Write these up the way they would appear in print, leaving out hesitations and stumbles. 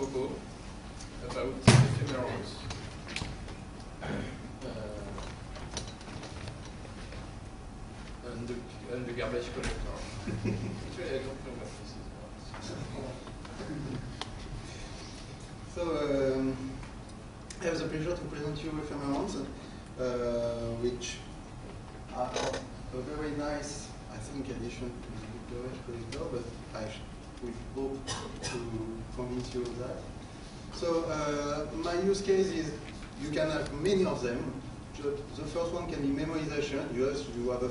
Coco about ephemerals and the garbage collector. Actually, I don't know what this is. So I have the pleasure to present you ephemerals, which are a very nice, I think, addition to the garbage collector, but we hope to convince you of that. So my use case is you can have many of them. The first one can be memorization. You have a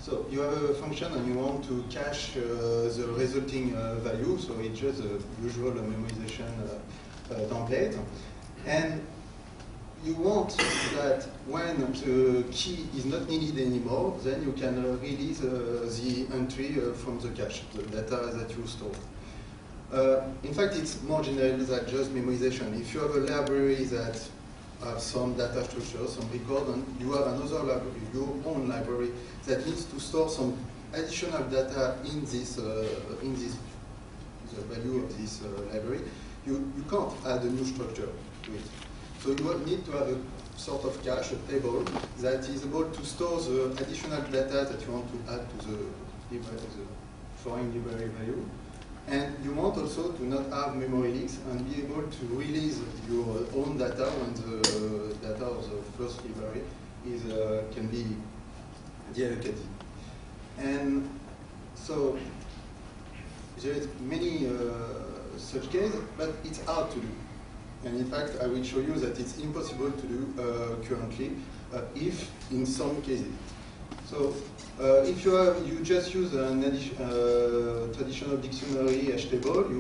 So you have a function and you want to cache the resulting value. So it's just a usual memorization template. And you want that when the key is not needed anymore, then you can release the entry from the cache, the data that you store. In fact, it's more general than just memorization. If you have a library that have some data structure, some record, and you have another library, your own library, that needs to store some additional data in this, the value of this library, you can't add a new structure to it. So you need to have a sort of cache, a table, that is able to store the additional data that you want to add to the foreign library value. And you want also to not have memory leaks and be able to release your own data when the data of the first library is, can be deallocated. And so there is many such cases, but it's hard to do. And in fact, I will show you that it's impossible to do currently, if in some cases. So if you just use an traditional dictionary hash table,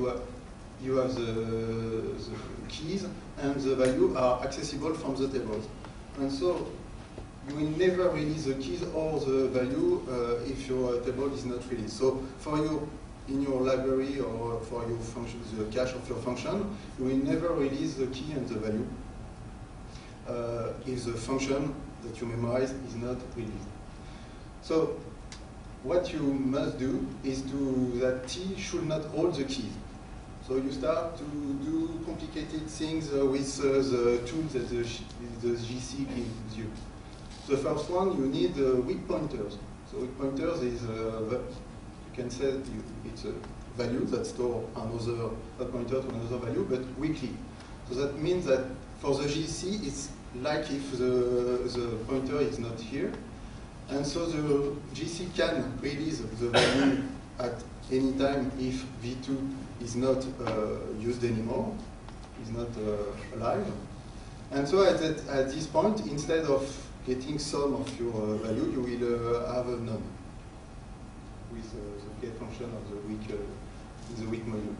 you have the keys and the value are accessible from the tables. And so you will never release the keys or the value if your table is not released. So for you, in your library or for your function, the cache of your function, you will never release the key and the value if the function that you memorize is not released. So what you must do is that T should not hold the key. So you start to do complicated things with the tools that the GC gives you. The first one, you need weak pointers. So weak pointers is, you can say it's a value that stores another pointer to another value, but weakly. So that means that for the GC, it's like if the pointer is not here. And so the GC can release the value at any time if V2 is not used anymore, is not alive. And so at this point, instead of getting some of your value, you will have a none with the get function of the weak module.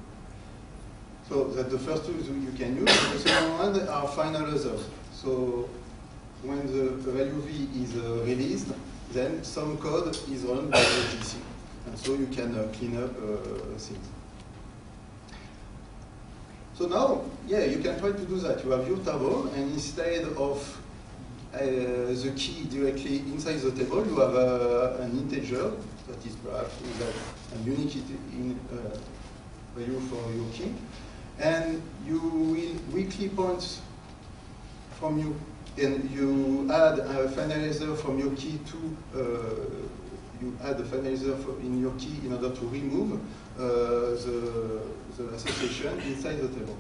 So that's the first tool you can use. The second one are final others. So when the value V is released, then some code is run by the GC. And so you can clean up things. So now, yeah, you can try to do that. You have your table, and instead of the key directly inside the table, you have an integer that is perhaps a unique value for your key. And you will weakly point from you. And you add a finalizer from your key to, you add a finalizer in your key in order to remove the association inside the table.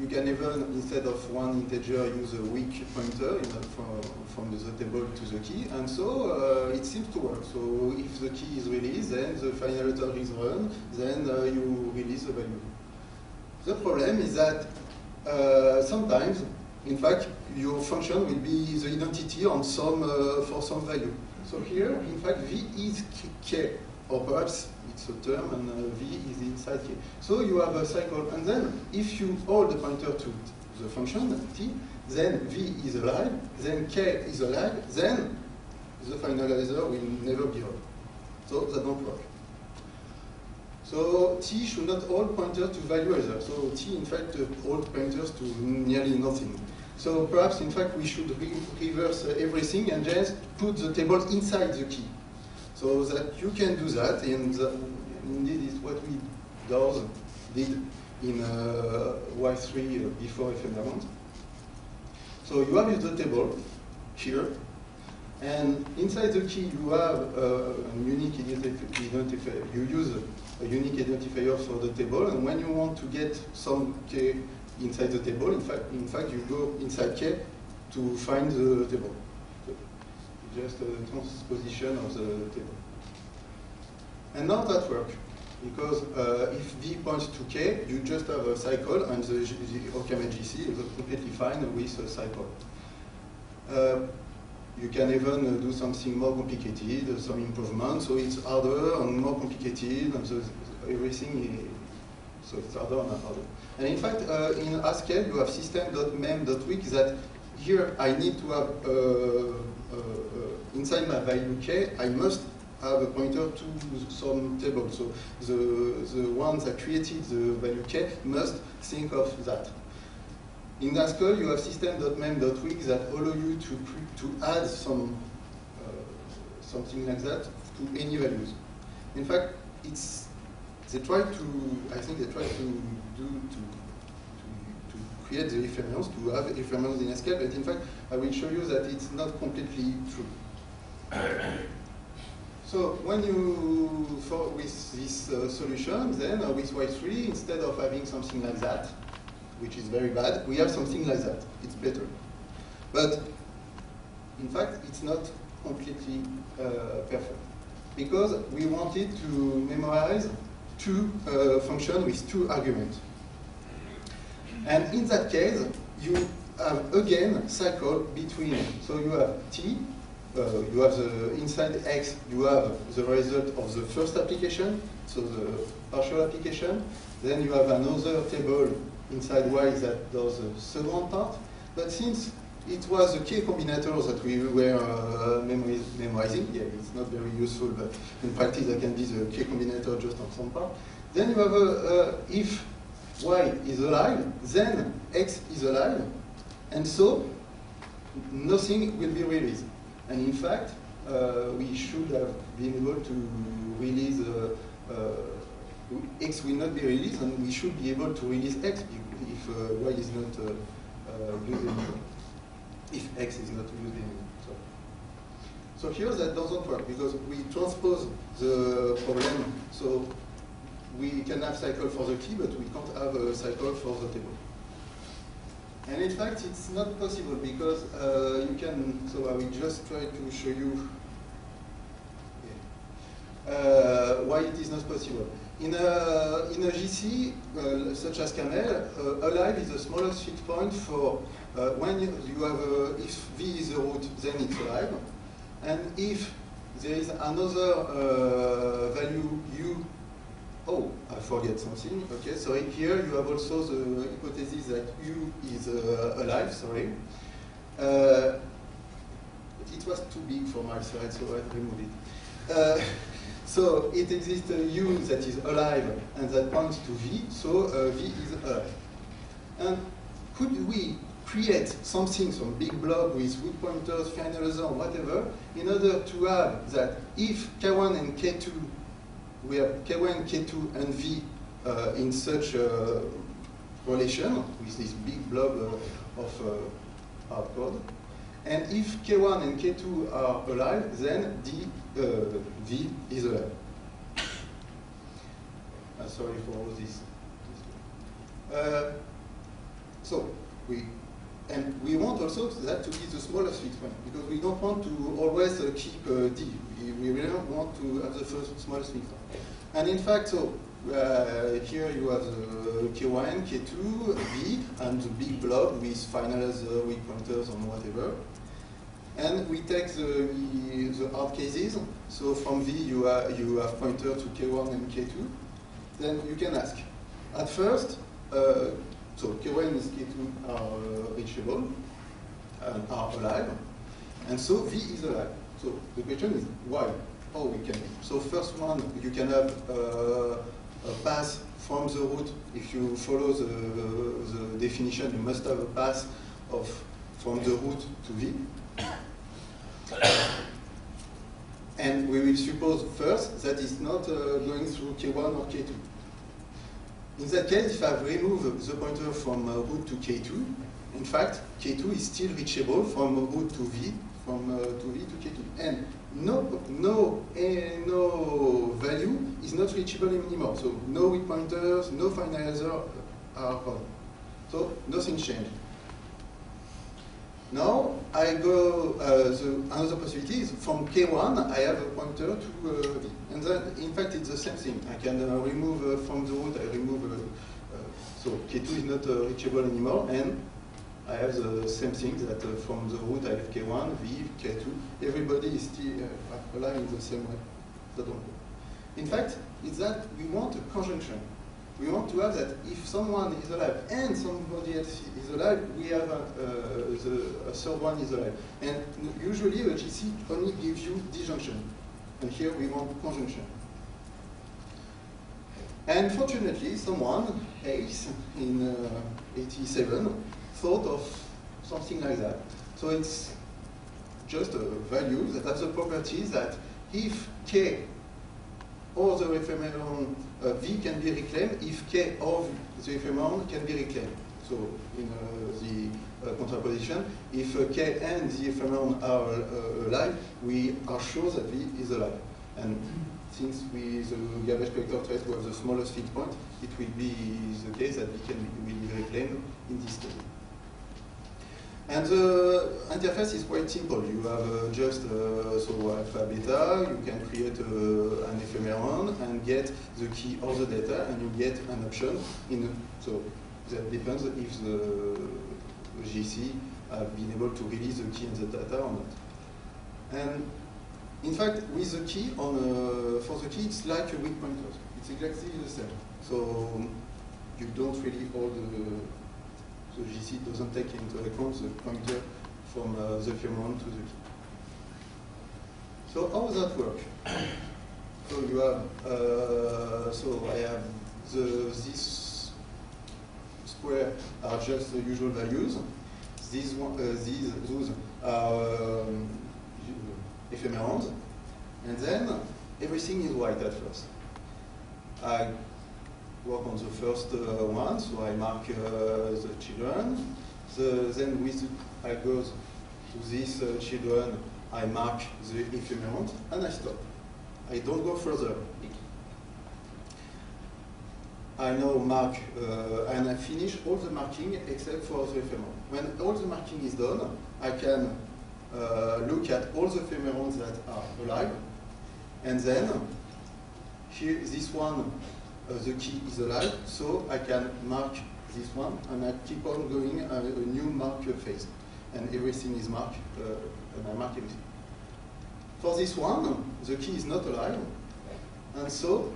You can even, instead of one integer, use a weak pointer from the table to the key, and so it seems to work. So if the key is released, then the finalizer is run, then you release the value. The problem is that sometimes, in fact, your function will be the identity on some for some value. So here, in fact, V is K, or perhaps it's a term and V is inside K. So you have a cycle, and then if you hold the pointer to the function T, then V is alive, then K is alive, then the finalizer will never be run. So that don't work. So T should not hold pointers to value either. So T, in fact, hold pointers to nearly nothing. So perhaps, in fact, we should reverse everything and just put the table inside the key. So that you can do that, and indeed is what we did in Y3 before ephemerament. So you have the table here, and inside the key you have a unique identifier. You use a unique identifier for the table, and when you want to get some K inside the table, in fact you go inside K to find the table. So just a transposition of the table. And now that works, because if V points to K, you just have a cycle, and the Okama GC is completely fine with a cycle. You can even do something more complicated, some improvement, so it's harder and more complicated, and so everything is, so it's harder and harder. And in fact, in Haskell, you have system.mem.weak that here I need to have, inside my value K, I must have a pointer to some table. So the ones that created the value K must think of that. In Haskell, you have system.mem.weak that allow you to add some something like that to any values. In fact, they try to, I think they try to create the ephemerence, to have ephemerence in Haskell, but in fact, I will show you that it's not completely true. So when you, with this solution, then with Y3, instead of having something like that, which is very bad, we have something like that. It's better. But in fact, it's not completely perfect, because we wanted to memorize two functions with two arguments. And in that case, you have again cycle between, so you have T, you have the inside X, you have the result of the first application, so the partial application. Then you have another table inside Y that does the second part. But since it was the K combinator that we were memorizing, yeah, it's not very useful, but in practice that can be the K combinator just on some part. Then you have if Y is alive, then X is alive, and so nothing will be released. And in fact, we should have been able to release, X will not be released, and we should be able to release X if Y is not used anymore. If X is not used anymore. So here that doesn't work, because we transpose the problem, so we can have cycle for the key, but we can't have a cycle for the table. And in fact, it's not possible, because you can, so I will just try to show you why it is not possible. In a GC, such as Camel, alive is the smallest fixed point for when you have, if V is the root, then it's alive. And if there is another value U, oh, I forget something. Okay, so here you have also the hypothesis that U is alive, sorry. It was too big for my slide, so I removed it. So it exists a U that is alive and that points to V, so V is alive. And could we create something, some big blob with root pointers, finalizer, whatever, in order to have that if K1 and K2, we have K1, K2, and V in such a relation with this big blob of hard code. And if K1 and K2 are alive, then V is alive. Sorry for all this. So we want also that to be the smallest fixed point, because we don't want to always keep D. We really want to have the first smallest fixed point. And in fact, so here you have the K1, K2, V, and the big blob with finalizer, weak pointers, and whatever. And we take the hard cases. So from V, you have pointer to K1 and K2. Then you can ask. At first, so K1 and K2 are reachable and are alive. And so V is alive. So the question is why? How we can? So first one, you can have a path from the root. If you follow the definition, you must have a path from the root to V. And And we will suppose first that it's not going through K1 or K2. In that case, if I've removed the pointer from root to K2, in fact, K2 is still reachable from root to V, from to V to K2. And no value is not reachable anymore. So no weak pointers, no finalizer are on. So nothing changed. Now I go, another possibility is from K1 I have a pointer to V. And then in fact it's the same thing. I can remove from the root, I remove, so K2 is not reachable anymore, and I have the same thing that from the root I have K1, V, K2. Everybody is still alive in the same way. In fact, it's that we want a conjunction. We want to have that if someone is alive and somebody else is alive, we have a third one is alive. And usually a GC only gives you disjunction. And here we want conjunction. And fortunately, someone, Hayes, in 87, thought of something like that. So it's just a value that has the property that if K or the ephemeron V can be reclaimed, if K or the ephemeron can be reclaimed. So in the contraposition, if K and the ephemeron are alive, we are sure that V is alive. And since with the garbage collector trait we have the smallest fit point, it will be the case that V will be reclaimed in this case. And the interface is quite simple. You have just so alpha beta, you can create an ephemeron and get the key or the data, and you get an option. So that depends if the GC have been able to release the key and the data or not. And in fact, with the key, for the key, it's like a weak pointer. It's exactly the same. So you don't really hold the GC doesn't take into account the pointer from the ephemeron to the key. So how does that work? So you have, so I have this square are just the usual values. Those are ephemerons, and then everything is white at first. I work on the first one, so I mark the children. Then I go to this children, I mark the ephemerons, and I stop. I don't go further. I now mark, and I finish all the marking except for the ephemeron. When all the marking is done, I can look at all the ephemerons that are alive, and then here, this one, the key is alive, so I can mark this one, and I keep on going a new mark phase. And everything is marked, and I mark everything. For this one, the key is not alive, and so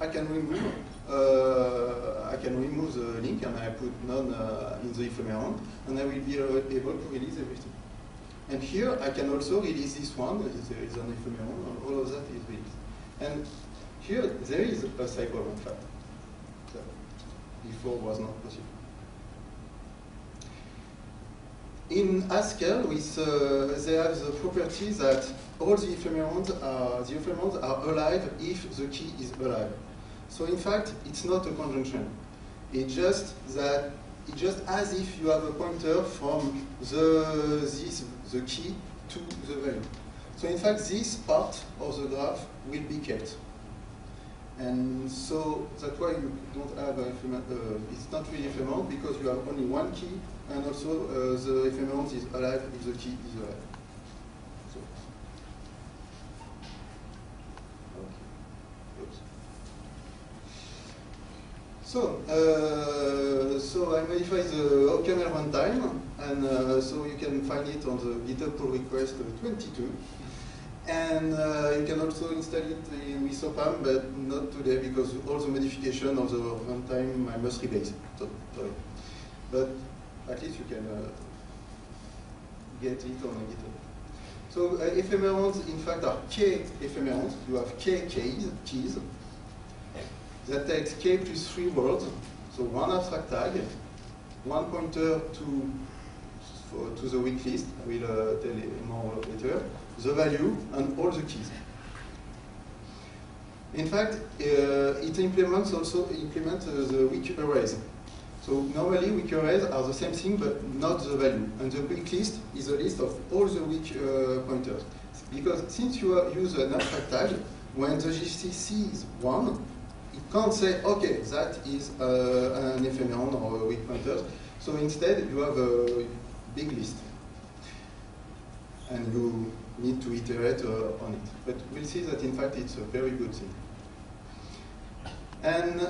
I can remove the link, and I put none in the ephemeron, and I will be able to release everything. And here I can also release this one. There is an ephemeron, and all of that is released. And here, there is a cycle, in fact, that before was not possible. In Haskell, they have the property that all the ephemerons are alive if the key is alive. So in fact, it's not a conjunction. It's just as if you have a pointer from the key to the value. So in fact, this part of the graph will be kept. And so that's why you don't have it's not really ephemeron, because you have only one key, and also the ephemeron is alive if the key is alive. So I modify the OCaml runtime, and so you can find it on the GitHub pull request 22. And you can also install it with OPAM, but not today because all the modification of the runtime I must rebase. So, sorry. But at least you can get it on GitHub. So ephemerons, in fact, are K ephemerons. You have K keys. That takes K plus 3 words. So one abstract tag, one pointer to the weak list. I will tell you more later. The value and all the keys. In fact, it implements the weak arrays. So normally weak arrays are the same thing but not the value. And the weak list is a list of all the weak pointers. Because since you use an abstract tag, when the GCC is 1, it can't say, okay, that is an ephemeron or a weak pointer. So instead you have a big list. And you need to iterate on it. But we'll see that in fact it's a very good thing. And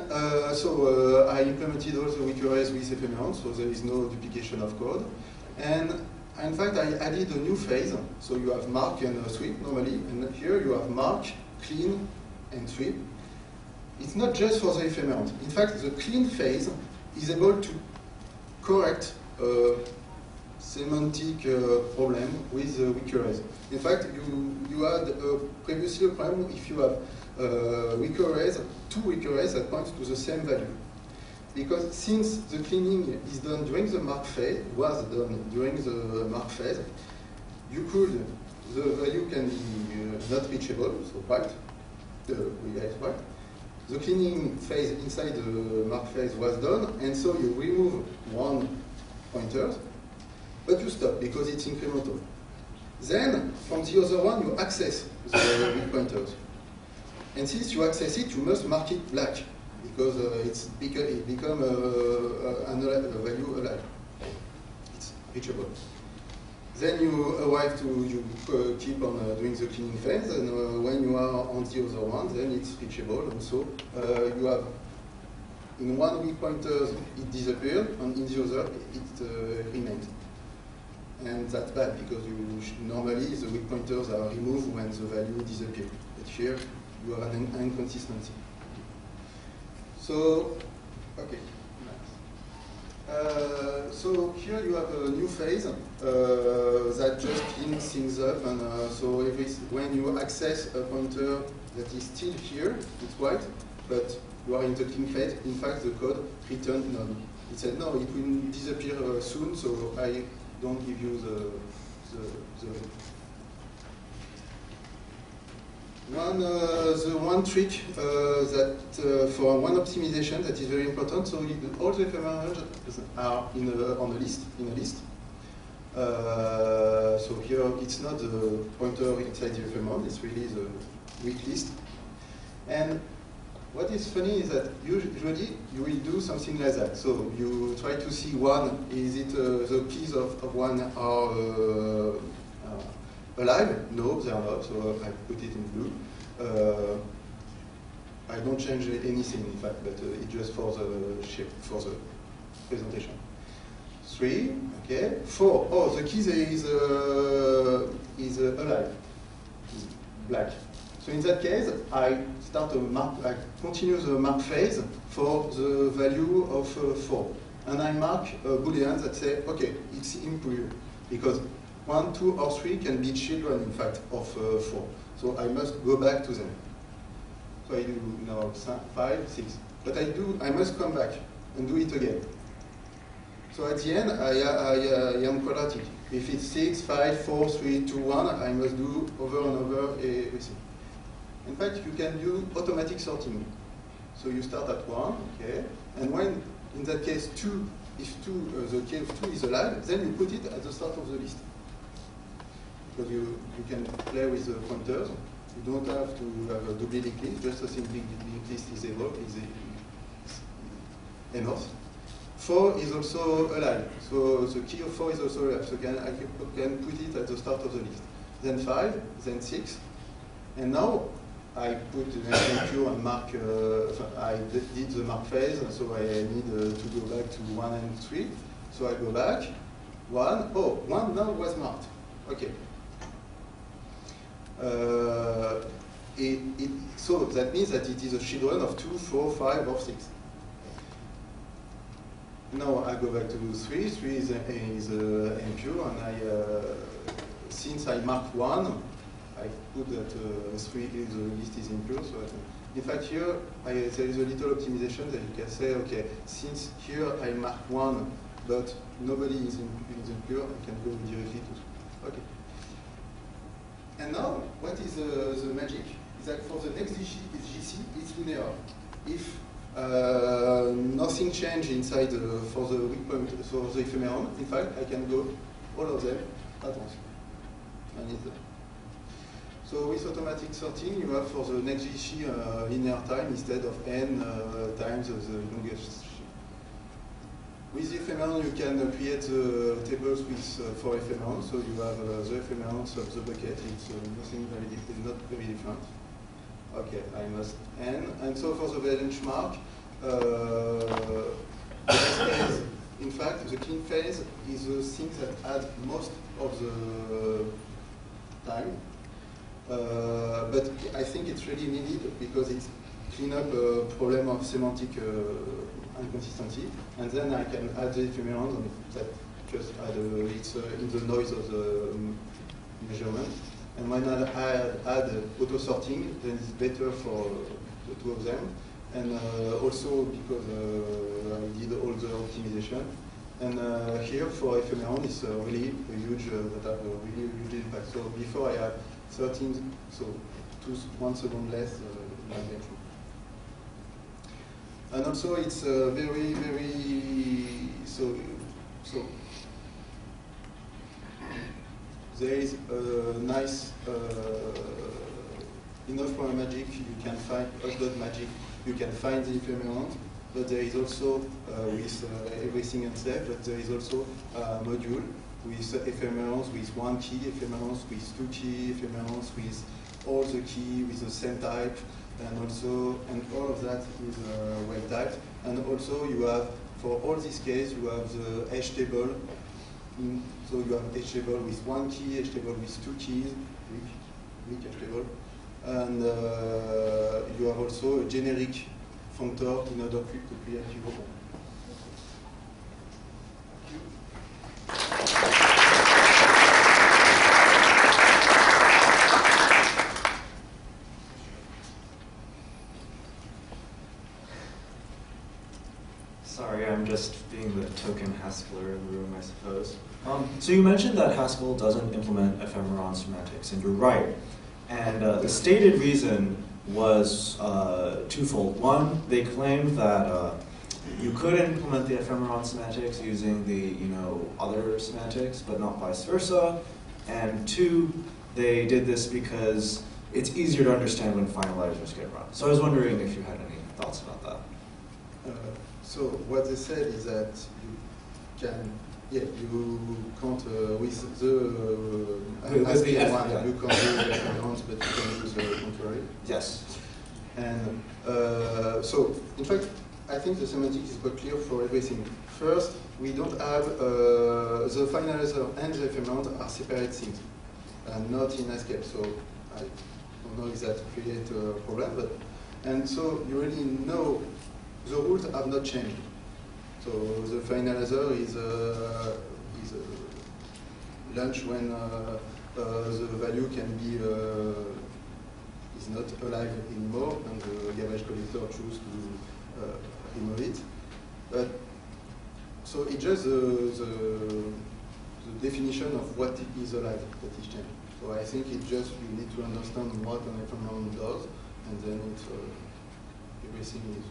so I implemented all the weak arrays with ephemerons, so there is no duplication of code. And in fact, I added a new phase. So you have mark and sweep normally, and here you have mark, clean, and sweep. It's not just for the ephemerons. In fact, the clean phase is able to correct semantic problem with weak arrays. In fact, you had previously a problem if you have weak arrays, two weak arrays that point to the same value. Because since the cleaning is done during the mark phase, was done during the mark phase, you could, the value can be not reachable, so right, we get right. The cleaning phase inside the mark phase was done, and so you remove one pointer, but you stop because it's incremental. Then, from the other one, you access the weak pointers. And since you access it, you must mark it black, because it becomes a value alive. It's reachable. Then you arrive to, you keep on doing the cleaning phase, and when you are on the other one, then it's reachable. And so you have, in one weak pointer, it disappeared, and in the other, it remains. And that's bad, because normally the weak pointers are removed when the value disappears. But here, you have an inconsistency. So, okay. So here you have a new phase that just cleans things up, and so when you access a pointer that is still here, it's white, but you are in the clean phase, in fact the code returned none. It said no, it will disappear soon, so I don't give you the one trick that for one optimization that is very important. So all the ephemerals are on a list. So here it's not the pointer inside the ephemeron; it's really the weak list. And what is funny is that usually you will do something like that. So you try to see one, is it the keys of one are alive? No, they are not, so I put it in blue. I don't change anything, in fact, but it's just for the shape, for the presentation. 3, okay. 4, oh, the key is alive, it's black. So in that case, I continue the mark phase for the value of 4. And I mark a Boolean that say, okay, it's impure, because 1, 2, or 3 can be children, in fact, of 4. So I must go back to them. So I do now 5, 6. But I must come back and do it again. So at the end, I am quadratic. If it's 6, 5, 4, 3, 2, 1, I must do over and over everything. In fact, you can do automatic sorting. So you start at 1, okay, and when, in that case, 2, if the key of 2 is alive, then you put it at the start of the list. Because you can play with the pointers. You don't have to have a double linked list, just a single linked list is enough. 4 is also alive, so the key of 4 is also alive, so I can put it at the start of the list. Then 5, then 6, and now I put the impure and mark, I did the mark phase, so I need to go back to 1 and 3. So I go back, 1, oh, 1 now was marked, okay. So that means that it is a children of 2, 4, 5, or 6. Now I go back to 3. 3 is impure, and since I mark 1, I put that 3 the list is impure. So in fact here there is a little optimization that you can say, okay, since here I mark 1, but nobody is impure, I can go directly to 3. Okay. And now, what is the magic? is that for the next GC, it's linear. If nothing changes inside for the weak point, for the ephemeron, in fact, I can go all of them at once. So with automatic sorting, you have for the next GC linear time instead of n times the longest. With the ephemeron, you can create tables with for ephemeron. So you have the ephemerons of the bucket. It's not very different. Okay, I must n. And so for the benchmark, phase, in fact, the clean phase is the thing that adds most of the time. But I think it's really needed because it's clean up a problem of semantic inconsistency, and then I can add the ephemerons and that just add it's in the noise of the measurement. And when I add auto sorting, then it's better for the two of them. And also because I did all the optimization. And here for ephemeron, it's really a huge that have a really huge impact. So before I had 13, so 1 second less benchmark. And also it's very so there is a nice enough for magic. You can find magic. You can find the ephemerons, but there is also with everything unsafe. But there is also a module with ephemerons with 1 key, ephemerons with 2 key, ephemerons with all the key with the same type. And also, and all of that is well typed. And also, you have for all these cases, you have the hash table. So you have hash table with 1 key, hash table with 2 keys, weak hash table, and you have also a generic functor in order to create your own. Sorry, I'm just being the token Haskeller in the room, I suppose. So you mentioned that Haskell doesn't implement ephemeron semantics, and you're right. And the stated reason was twofold. One, they claimed that you could implement the ephemeron semantics using the other semantics, but not vice versa. And two, they did this because it's easier to understand when finalizers get run. So I was wondering if you had any thoughts about that. So what they said is that you can, you can't with the ASCII one, you can't do the ephemerons, but you can use the contrary. Yes. And so, in fact, I think the semantics is quite clear for everything. First, we don't have the finalizer and the ephemerons are separate things, and not in ASCII. So I don't know if that creates a problem, but and so you really know. The rules have not changed. So the finalizer is launched when the value can be is not alive anymore, and the garbage collector chooses to remove it. But so it's just the definition of what is alive that is changed. So I think it just you need to understand what an ephemeron does, and then it's everything is.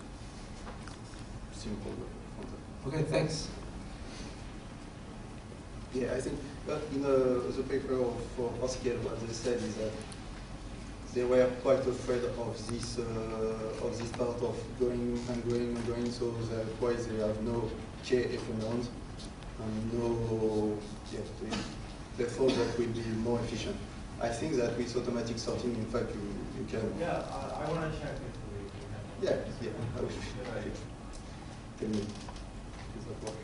Simple. Okay, thanks. Yeah, I think in the paper for Haskell, what they said is that they were quite afraid of this part of going and going and going. So that's why they have no K ephemerons and no. Yeah, they thought that will be more efficient. I think that with automatic sorting, in fact, you can. Yeah, I want to check if we can. Yeah. I will. Tell me. Does that work?